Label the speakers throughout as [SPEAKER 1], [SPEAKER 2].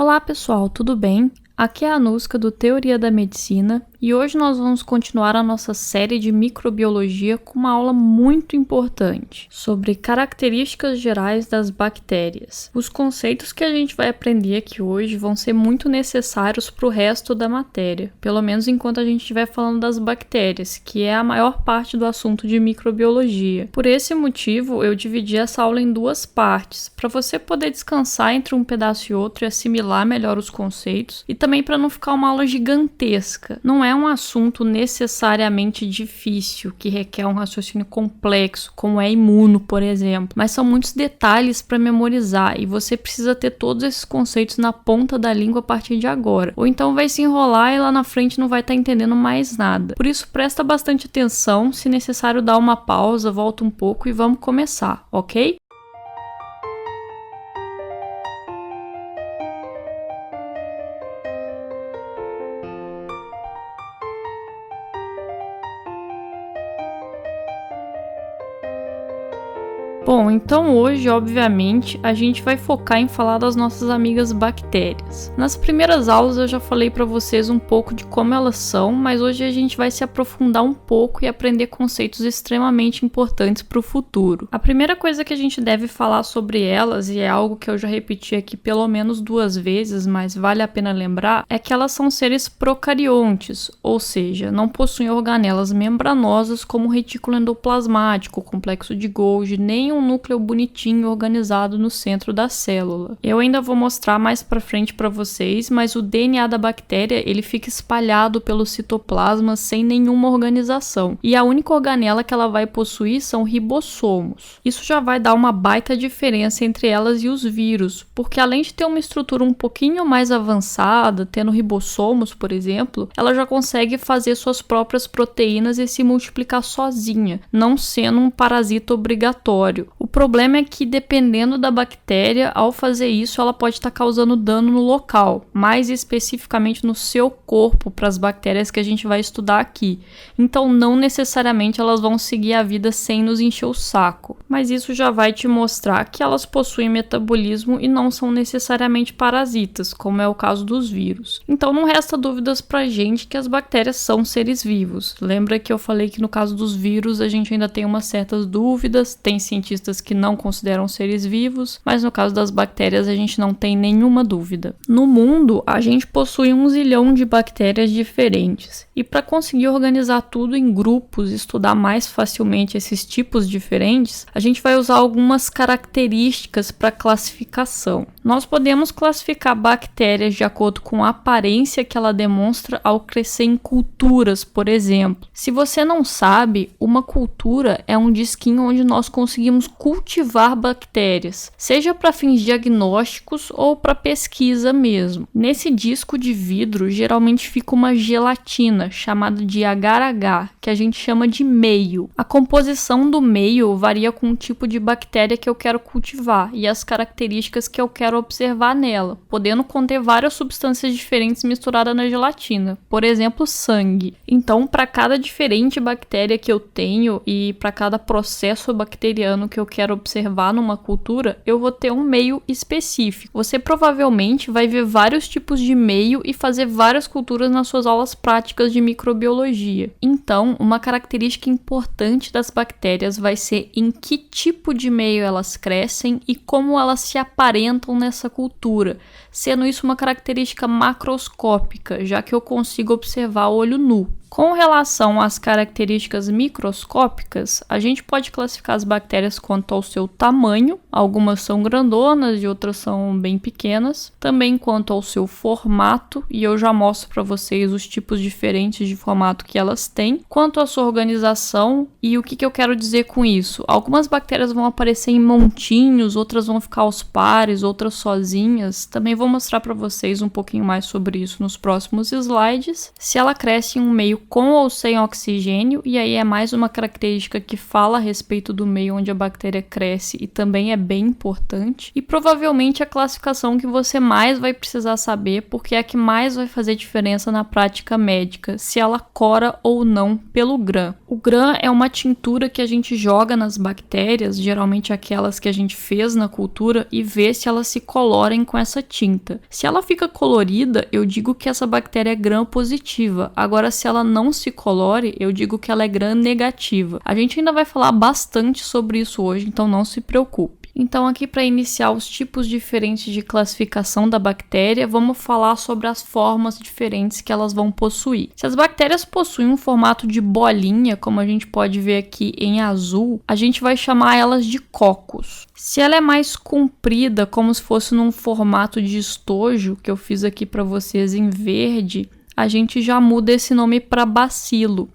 [SPEAKER 1] Olá pessoal, tudo bem? Aqui é a Anuska do Teoria da Medicina e hoje nós vamos continuar a nossa série de microbiologia com uma aula muito importante sobre características gerais das bactérias. Os conceitos que a gente vai aprender aqui hoje vão ser muito necessários para o resto da matéria, pelo menos enquanto a gente estiver falando das bactérias, que é a maior parte do assunto de microbiologia. Por esse motivo, eu dividi essa aula em duas partes, para você poder descansar entre um pedaço e outro e assimilar melhor os conceitos, e também para não ficar uma aula gigantesca. Não é um assunto necessariamente difícil, que requer um raciocínio complexo, como é imuno, por exemplo, mas são muitos detalhes para memorizar e você precisa ter todos esses conceitos na ponta da língua a partir de agora. Ou então vai se enrolar e lá na frente não vai estar entendendo mais nada. Por isso, presta bastante atenção, se necessário dá uma pausa, volta um pouco e vamos começar, ok? Bom, então hoje, obviamente, a gente vai focar em falar das nossas amigas bactérias. Nas primeiras aulas eu já falei para vocês um pouco de como elas são, mas hoje a gente vai se aprofundar um pouco e aprender conceitos extremamente importantes para o futuro. A primeira coisa que a gente deve falar sobre elas, e é algo que eu já repeti aqui pelo menos 2 vezes, mas vale a pena lembrar, é que elas são seres procariontes, ou seja, não possuem organelas membranosas como o retículo endoplasmático, o complexo de Golgi, nem um núcleo bonitinho organizado no centro da célula. Eu ainda vou mostrar mais pra frente para vocês, mas o DNA da bactéria ele fica espalhado pelo citoplasma sem nenhuma organização. E a única organela que ela vai possuir são ribossomos. Isso já vai dar uma baita diferença entre elas e os vírus, porque além de ter uma estrutura um pouquinho mais avançada, tendo ribossomos, por exemplo, ela já consegue fazer suas próprias proteínas e se multiplicar sozinha, não sendo um parasita obrigatório. O problema é que, dependendo da bactéria, ao fazer isso, ela pode estar causando dano no local, mais especificamente no seu corpo, para as bactérias que a gente vai estudar aqui. Então, não necessariamente elas vão seguir a vida sem nos encher o saco. Mas isso já vai te mostrar que elas possuem metabolismo e não são necessariamente parasitas, como é o caso dos vírus. Então, não resta dúvidas pra gente que as bactérias são seres vivos. Lembra que eu falei que no caso dos vírus a gente ainda tem umas certas dúvidas, tem cientistas que não consideram seres vivos, mas no caso das bactérias a gente não tem nenhuma dúvida. No mundo, a gente possui 1 zilhão de bactérias diferentes, e para conseguir organizar tudo em grupos e estudar mais facilmente esses tipos diferentes, a gente vai usar algumas características para classificação. Nós podemos classificar bactérias de acordo com a aparência que ela demonstra ao crescer em culturas, por exemplo. Se você não sabe, uma cultura é um disquinho onde nós conseguimos cultivar bactérias, seja para fins diagnósticos ou para pesquisa mesmo. Nesse disco de vidro, geralmente fica uma gelatina, chamada de agar-agar, que a gente chama de meio. A composição do meio varia com o tipo de bactéria que eu quero cultivar e as características que eu quero observar nela, podendo conter várias substâncias diferentes misturadas na gelatina, por exemplo, sangue. Então, para cada diferente bactéria que eu tenho e para cada processo bacteriano que eu quero observar numa cultura, eu vou ter um meio específico. Você provavelmente vai ver vários tipos de meio e fazer várias culturas nas suas aulas práticas de microbiologia. Então, uma característica importante das bactérias vai ser em que tipo de meio elas crescem e como elas se aparentam nessa cultura, sendo isso uma característica macroscópica, já que eu consigo observar a olho nu. Com relação às características microscópicas, a gente pode classificar as bactérias quanto ao seu tamanho, algumas são grandonas e outras são bem pequenas, também quanto ao seu formato, e eu já mostro para vocês os tipos diferentes de formato que elas têm, quanto à sua organização. E o que eu quero dizer com isso? Algumas bactérias vão aparecer em montinhos, outras vão ficar aos pares, outras sozinhas. Também vou mostrar para vocês um pouquinho mais sobre isso nos próximos slides. Se ela cresce em um meio com ou sem oxigênio, e aí é mais uma característica que fala a respeito do meio onde a bactéria cresce e também é bem importante. E provavelmente a classificação que você mais vai precisar saber, porque é a que mais vai fazer diferença na prática médica, se ela cora ou não pelo Gram. O Gram é uma tintura que a gente joga nas bactérias, geralmente aquelas que a gente fez na cultura, e vê se elas se colorem com essa tinta. Se ela fica colorida, eu digo que essa bactéria é Gram positiva. Agora, se ela não se colore, eu digo que ela é Gram negativa. A gente ainda vai falar bastante sobre isso hoje, então não se preocupe. Então aqui para iniciar os tipos diferentes de classificação da bactéria, vamos falar sobre as formas diferentes que elas vão possuir. Se as bactérias possuem um formato de bolinha, como a gente pode ver aqui em azul, a gente vai chamar elas de cocos. Se ela é mais comprida, como se fosse num formato de estojo, que eu fiz aqui para vocês em verde, a gente já muda esse nome para bacilo.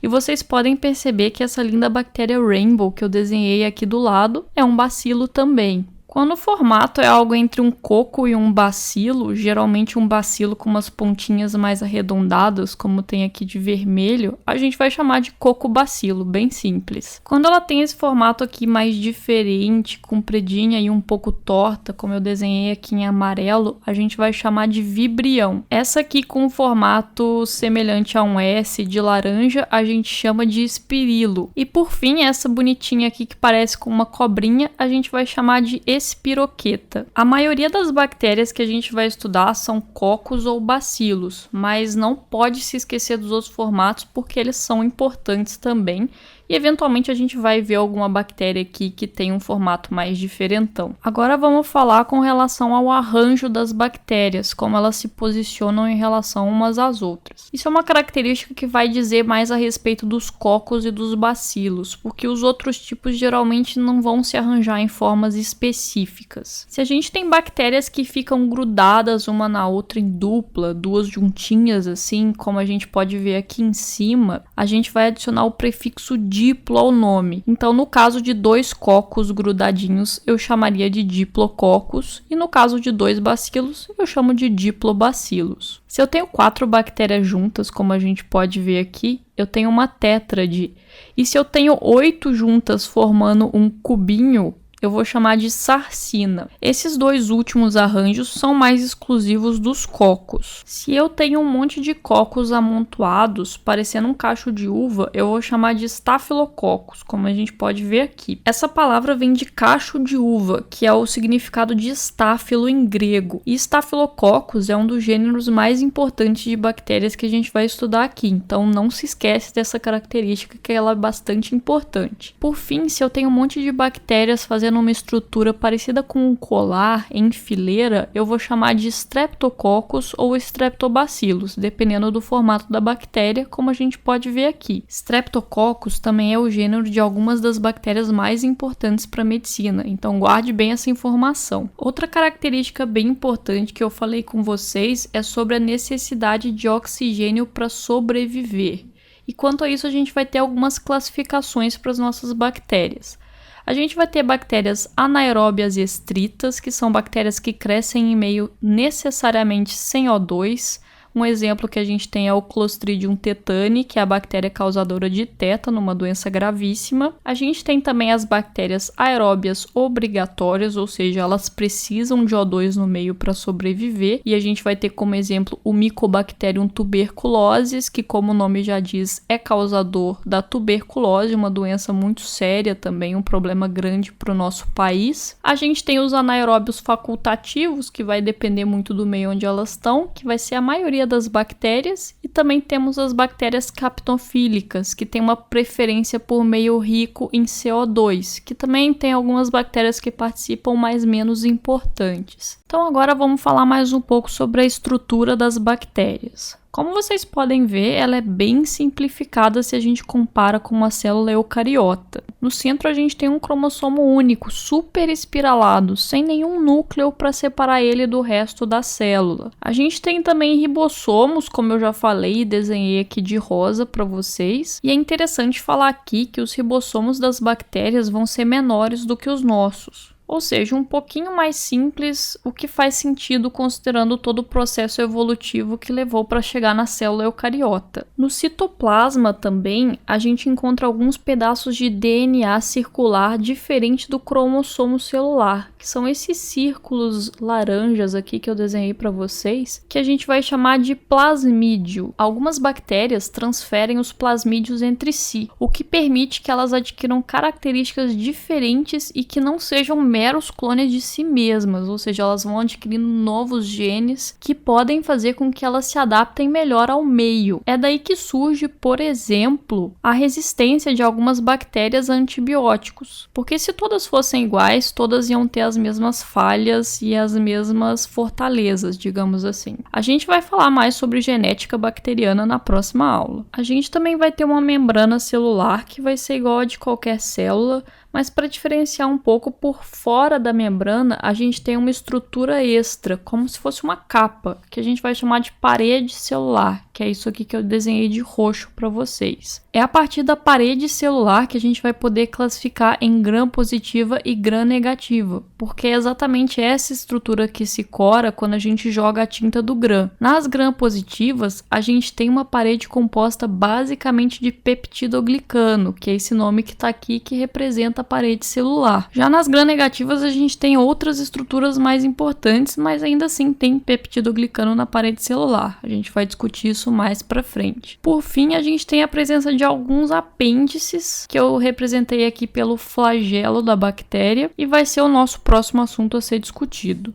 [SPEAKER 1] E vocês podem perceber que essa linda bactéria Rainbow que eu desenhei aqui do lado é um bacilo também. Quando o formato é algo entre um coco e um bacilo, geralmente um bacilo com umas pontinhas mais arredondadas, como tem aqui de vermelho, a gente vai chamar de coco-bacilo, bem simples. Quando ela tem esse formato aqui mais diferente, compridinha e um pouco torta, como eu desenhei aqui em amarelo, a gente vai chamar de vibrião. Essa aqui com um formato semelhante a um S de laranja, a gente chama de espirilo. E por fim, essa bonitinha aqui que parece com uma cobrinha, a gente vai chamar de espiroqueta. A maioria das bactérias que a gente vai estudar são cocos ou bacilos, mas não pode se esquecer dos outros formatos porque eles são importantes também. E eventualmente a gente vai ver alguma bactéria aqui que tem um formato mais diferentão. Agora vamos falar com relação ao arranjo das bactérias, como elas se posicionam em relação umas às outras. Isso é uma característica que vai dizer mais a respeito dos cocos e dos bacilos, porque os outros tipos geralmente não vão se arranjar em formas específicas. Se a gente tem bactérias que ficam grudadas uma na outra em dupla, duas juntinhas assim, como a gente pode ver aqui em cima, a gente vai adicionar o prefixo diplo ao nome. Então, no caso de dois cocos grudadinhos, eu chamaria de diplococos, e no caso de dois bacilos, eu chamo de diplobacilos. Se eu tenho 4 bactérias juntas, como a gente pode ver aqui, eu tenho uma tétrade. E se eu tenho 8 juntas formando um cubinho, eu vou chamar de sarcina. Esses dois últimos arranjos são mais exclusivos dos cocos. Se eu tenho um monte de cocos amontoados, parecendo um cacho de uva, eu vou chamar de staphylococcus, como a gente pode ver aqui. Essa palavra vem de cacho de uva, que é o significado de estáfilo em grego. E Staphylococcus é um dos gêneros mais importantes de bactérias que a gente vai estudar aqui, então não se esquece dessa característica que ela é bastante importante. Por fim, se eu tenho um monte de bactérias fazendo uma estrutura parecida com um colar em fileira, eu vou chamar de Streptococcus ou Streptobacillus, dependendo do formato da bactéria, como a gente pode ver aqui. Streptococcus também é o gênero de algumas das bactérias mais importantes para a medicina, então guarde bem essa informação. Outra característica bem importante que eu falei com vocês é sobre a necessidade de oxigênio para sobreviver. E quanto a isso, a gente vai ter algumas classificações para as nossas bactérias. A gente vai ter bactérias anaeróbias estritas, que são bactérias que crescem em meio necessariamente sem O2. Um exemplo que a gente tem é o Clostridium tetani, que é a bactéria causadora de tétano, uma doença gravíssima. A gente tem também as bactérias aeróbias obrigatórias, ou seja, elas precisam de O2 no meio para sobreviver. E a gente vai ter como exemplo o Mycobacterium tuberculosis, que, como o nome já diz, é causador da tuberculose, uma doença muito séria também, um problema grande para o nosso país. A gente tem os anaeróbios facultativos, que vai depender muito do meio onde elas estão, que vai ser a maioria das bactérias, e também temos as bactérias capnofílicas, que tem uma preferência por meio rico em CO2, que também tem algumas bactérias que participam, mas menos importantes. Então agora vamos falar mais um pouco sobre a estrutura das bactérias. Como vocês podem ver, ela é bem simplificada se a gente compara com uma célula eucariota. No centro a gente tem um cromossomo único, super espiralado, sem nenhum núcleo para separar ele do resto da célula. A gente tem também ribossomos, como eu já falei e desenhei aqui de rosa para vocês. E é interessante falar aqui que os ribossomos das bactérias vão ser menores do que os nossos. Ou seja, um pouquinho mais simples, o que faz sentido considerando todo o processo evolutivo que levou para chegar na célula eucariota. No citoplasma também, a gente encontra alguns pedaços de DNA circular diferente do cromossomo celular, que são esses círculos laranjas aqui que eu desenhei para vocês, que a gente vai chamar de plasmídio. Algumas bactérias transferem os plasmídios entre si, o que permite que elas adquiram características diferentes e que não sejam meros clones de si mesmas, ou seja, elas vão adquirindo novos genes que podem fazer com que elas se adaptem melhor ao meio. É daí que surge, por exemplo, a resistência de algumas bactérias a antibióticos, porque se todas fossem iguais, todas iam ter as mesmas falhas e as mesmas fortalezas, digamos assim. A gente vai falar mais sobre genética bacteriana na próxima aula. A gente também vai ter uma membrana celular que vai ser igual a de qualquer célula, mas para diferenciar um pouco, por fora da membrana, a gente tem uma estrutura extra, como se fosse uma capa, que a gente vai chamar de parede celular, que é isso aqui que eu desenhei de roxo para vocês. É a partir da parede celular que a gente vai poder classificar em gram-positiva e gram-negativa, porque é exatamente essa estrutura que se cora quando a gente joga a tinta do gram. Nas gram-positivas, a gente tem uma parede composta basicamente de peptidoglicano, que é esse nome que está aqui que representa a parede celular. Já nas gram-negativas, a gente tem outras estruturas mais importantes, mas ainda assim tem peptidoglicano na parede celular. A gente vai discutir isso mais para frente. Por fim, a gente tem a presença de alguns apêndices, que eu representei aqui pelo flagelo da bactéria, e vai ser o nosso próximo assunto a ser discutido.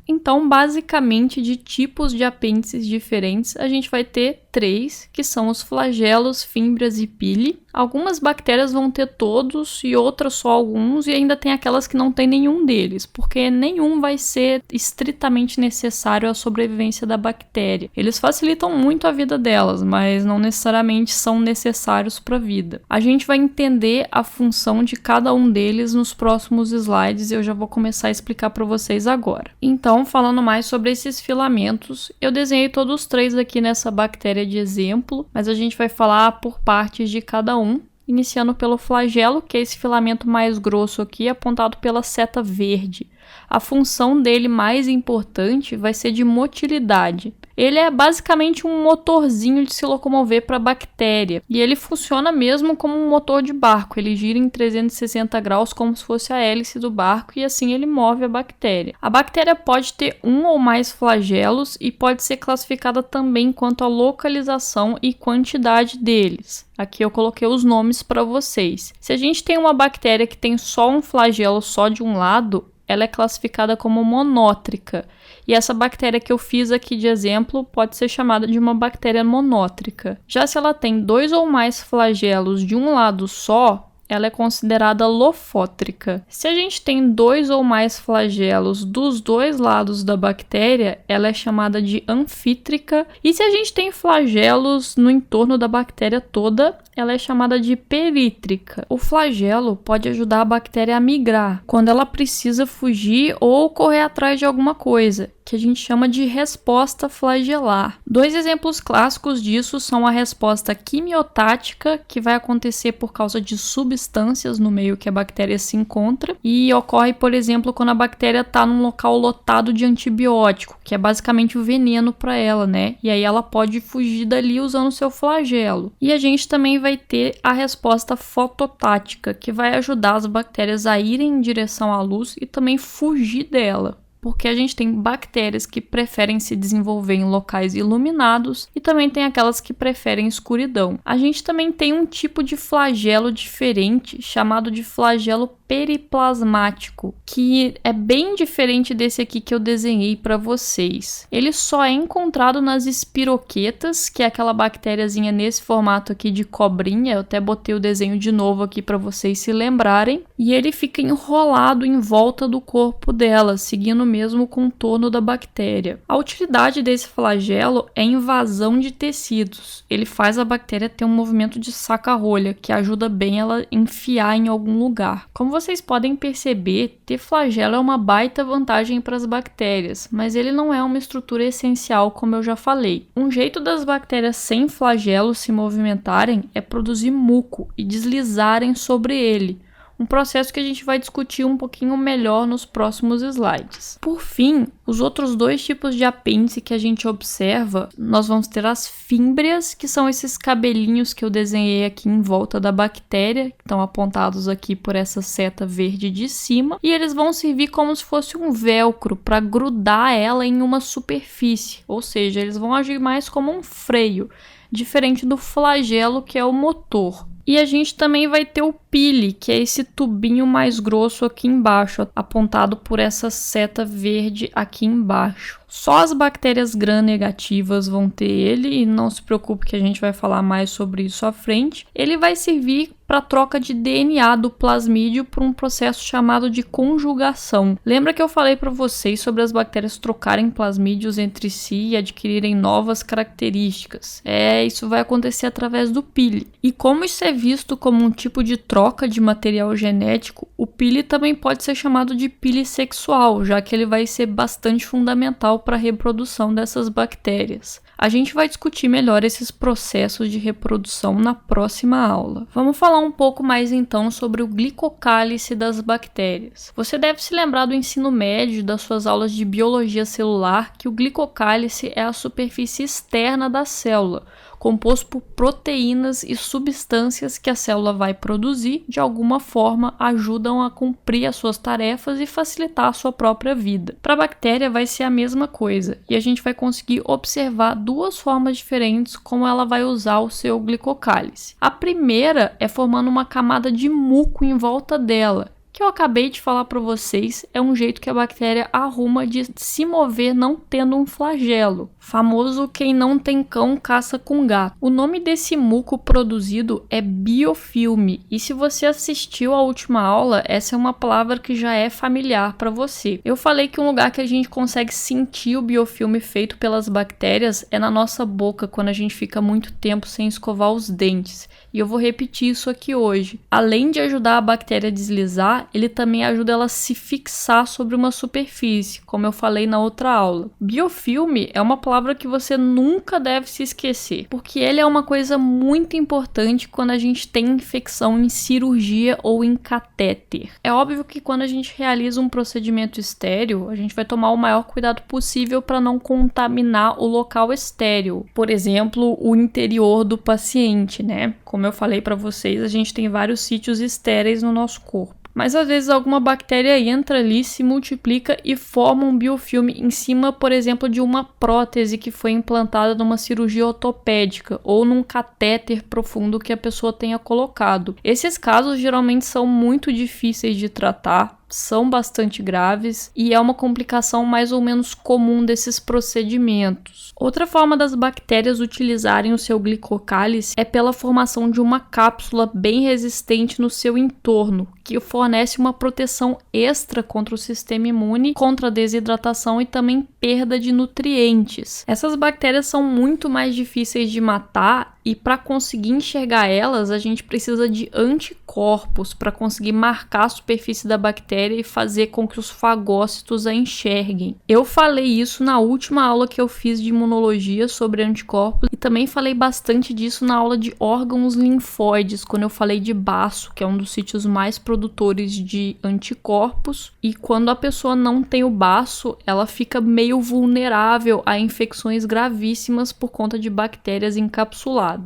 [SPEAKER 1] Então, basicamente, de tipos de apêndices diferentes, a gente vai ter 3, que são os flagelos, fímbrias e pili. Algumas bactérias vão ter todos e outras só alguns, e ainda tem aquelas que não tem nenhum deles, porque nenhum vai ser estritamente necessário à sobrevivência da bactéria. Eles facilitam muito a vida delas, mas não necessariamente são necessários para a vida. A gente vai entender a função de cada um deles nos próximos slides e eu já vou começar a explicar para vocês agora. Então, falando mais sobre esses filamentos, eu desenhei todos os 3 aqui nessa bactéria de exemplo, mas a gente vai falar por partes de cada um, iniciando pelo flagelo, que é esse filamento mais grosso aqui, apontado pela seta verde. A função dele mais importante vai ser de motilidade. Ele é basicamente um motorzinho de se locomover para a bactéria, e ele funciona mesmo como um motor de barco. Ele gira em 360 graus como se fosse a hélice do barco, e assim ele move a bactéria. A bactéria pode ter um ou mais flagelos e pode ser classificada também quanto à localização e quantidade deles. Aqui eu coloquei os nomes para vocês. Se a gente tem uma bactéria que tem só um flagelo só de um lado, ela é classificada como monótrica. E essa bactéria que eu fiz aqui de exemplo pode ser chamada de uma bactéria monótrica. Já se ela tem 2 ou mais flagelos de um lado só, ela é considerada lofótrica. Se a gente tem 2 ou mais flagelos dos 2 lados da bactéria, ela é chamada de anfítrica. E se a gente tem flagelos no entorno da bactéria toda, ela é chamada de perítrica. O flagelo pode ajudar a bactéria a migrar quando ela precisa fugir ou correr atrás de alguma coisa, que a gente chama de resposta flagelar. 2 exemplos clássicos disso são a resposta quimiotática, que vai acontecer por causa de substâncias no meio que a bactéria se encontra, e ocorre, por exemplo, quando a bactéria está num local lotado de antibiótico, que é basicamente o veneno para ela, né? E aí ela pode fugir dali usando seu flagelo. E a gente também vai ter a resposta fototática, que vai ajudar as bactérias a irem em direção à luz e também fugir dela. Porque a gente tem bactérias que preferem se desenvolver em locais iluminados e também tem aquelas que preferem escuridão. A gente também tem um tipo de flagelo diferente, chamado de flagelo periplasmático, que é bem diferente desse aqui que eu desenhei para vocês. Ele só é encontrado nas espiroquetas, que é aquela bactériazinha nesse formato aqui de cobrinha. Eu até botei o desenho de novo aqui para vocês se lembrarem. E ele fica enrolado em volta do corpo dela, seguindo mesmo o contorno da bactéria. A utilidade desse flagelo é invasão de tecidos. Ele faz a bactéria ter um movimento de saca-rolha, que ajuda bem ela a enfiar em algum lugar. Como vocês podem perceber, ter flagelo é uma baita vantagem para as bactérias, mas ele não é uma estrutura essencial, como eu já falei. Um jeito das bactérias sem flagelo se movimentarem é produzir muco e deslizarem sobre ele. um processo que a gente vai discutir um pouquinho melhor nos próximos slides. Por fim, os outros dois tipos de apêndice que a gente observa, nós vamos ter as fímbrias, que são esses cabelinhos que eu desenhei aqui em volta da bactéria, que estão apontados aqui por essa seta verde de cima, e eles vão servir como se fosse um velcro para grudar ela em uma superfície, ou seja, eles vão agir mais como um freio, diferente do flagelo, que é o motor. E a gente também vai ter o pili, que é esse tubinho mais grosso aqui embaixo, apontado por essa seta verde aqui embaixo. Só as bactérias gram-negativas vão ter ele, e não se preocupe que a gente vai falar mais sobre isso à frente. Ele vai servir para troca de DNA do plasmídio por um processo chamado de conjugação. Lembra que eu falei para vocês sobre as bactérias trocarem plasmídios entre si e adquirirem novas características? Isso vai acontecer através do pili. E como isso é visto como um tipo de troca de material genético, o pili também pode ser chamado de pili sexual, já que ele vai ser bastante fundamental para a reprodução dessas bactérias. A gente vai discutir melhor esses processos de reprodução na próxima aula. Vamos falar um pouco mais então sobre o glicocálice das bactérias. Você deve se lembrar do ensino médio, das suas aulas de biologia celular, que o glicocálice é a superfície externa da célula, composto por proteínas e substâncias que a célula vai produzir, de alguma forma ajudam a cumprir as suas tarefas e facilitar a sua própria vida. Para a bactéria vai ser a mesma coisa, e a gente vai conseguir observar duas formas diferentes como ela vai usar o seu glicocálice. A primeira é formando uma camada de muco em volta dela, que eu acabei de falar para vocês, é um jeito que a bactéria arruma de se mover não tendo um flagelo. Famoso quem não tem cão caça com gato. O nome desse muco produzido é biofilme, e se você assistiu à última aula, essa é uma palavra que já é familiar para você. Eu falei que um lugar que a gente consegue sentir o biofilme feito pelas bactérias é na nossa boca, quando a gente fica muito tempo sem escovar os dentes. E eu vou repetir isso aqui hoje. Além de ajudar a bactéria a deslizar, ele também ajuda ela a se fixar sobre uma superfície, como eu falei na outra aula. Biofilme é uma palavra que você nunca deve se esquecer, porque ele é uma coisa muito importante quando a gente tem infecção em cirurgia ou em catéter. É óbvio que quando a gente realiza um procedimento estéril, a gente vai tomar o maior cuidado possível para não contaminar o local estéril. Por exemplo, o interior do paciente, né? Como eu falei para vocês, a gente tem vários sítios estéreis no nosso corpo. Mas às vezes alguma bactéria entra ali, se multiplica e forma um biofilme em cima, por exemplo, de uma prótese que foi implantada numa cirurgia ortopédica ou num catéter profundo que a pessoa tenha colocado. Esses casos geralmente são muito difíceis de tratar, são bastante graves e é uma complicação mais ou menos comum desses procedimentos. Outra forma das bactérias utilizarem o seu glicocálice é pela formação de uma cápsula bem resistente no seu entorno, que fornece uma proteção extra contra o sistema imune, contra a desidratação e também perda de nutrientes. Essas bactérias são muito mais difíceis de matar e para conseguir enxergar elas, a gente precisa de anticorpos para conseguir marcar a superfície da bactéria e fazer com que os fagócitos a enxerguem. Eu falei isso na última aula que eu fiz de imunologia sobre anticorpos e também falei bastante disso na aula de órgãos linfóides, quando eu falei de baço, que é um dos sítios mais produtores de anticorpos, e quando a pessoa não tem o baço, ela fica meio vulnerável a infecções gravíssimas por conta de bactérias encapsuladas.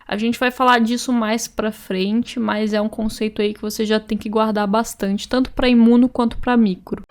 [SPEAKER 1] A gente vai falar disso mais pra frente, mas é um conceito aí que você já tem que guardar bastante, tanto para imuno quanto para micro.